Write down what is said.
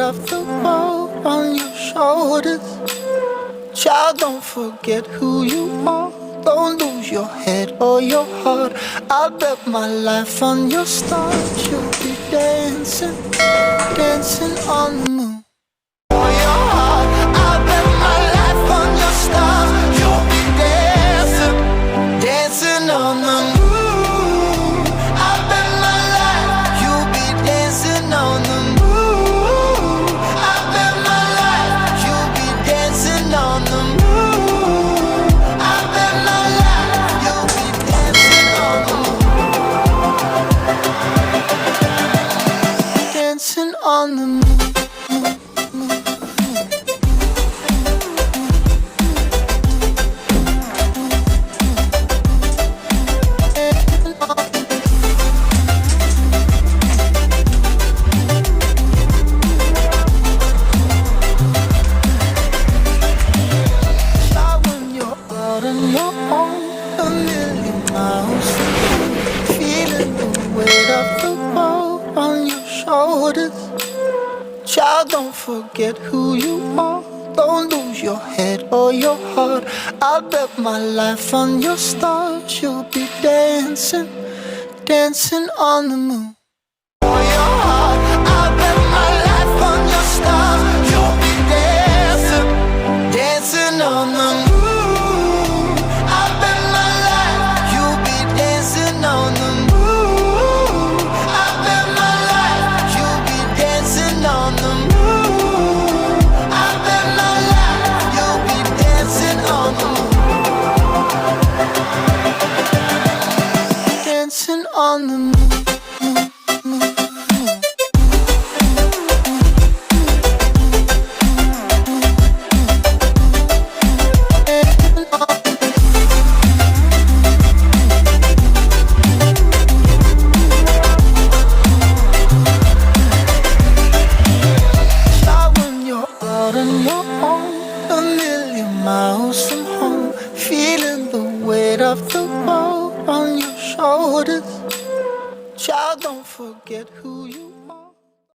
of the world on your shoulders. Child, don't forget who you are. Don't lose your head or your heart. I'll bet my life on your stars. You'll be dancing, dancing on the moon. For your heart, I'll bet my life on your stars. You'll be dancing, dancing on the moon. I'll bet my life, you'll be dancing on the moon. I'll bet my life, you'll be dancing on the moon. On the moon. When you're out on your own, a million miles from home, feeling the weight of the world on your shoulders. Child, don't forget who you are. Don't lose your head or your heart. I'll bet my life on your stars. You'll be dancing, dancing on the moon. For your heart, I'll bet my life on your stars. You'll be dancing, dancing on the moon. I'll bet my life, you'll be dancing on the moon. I'll bet my life, you'll be dancing on the moon. I'll bet my life, you'll be dancing on the moon. Dancing on the moon. A million miles from home, feeling the weight of the world on your shoulders. Child, don't forget who you are.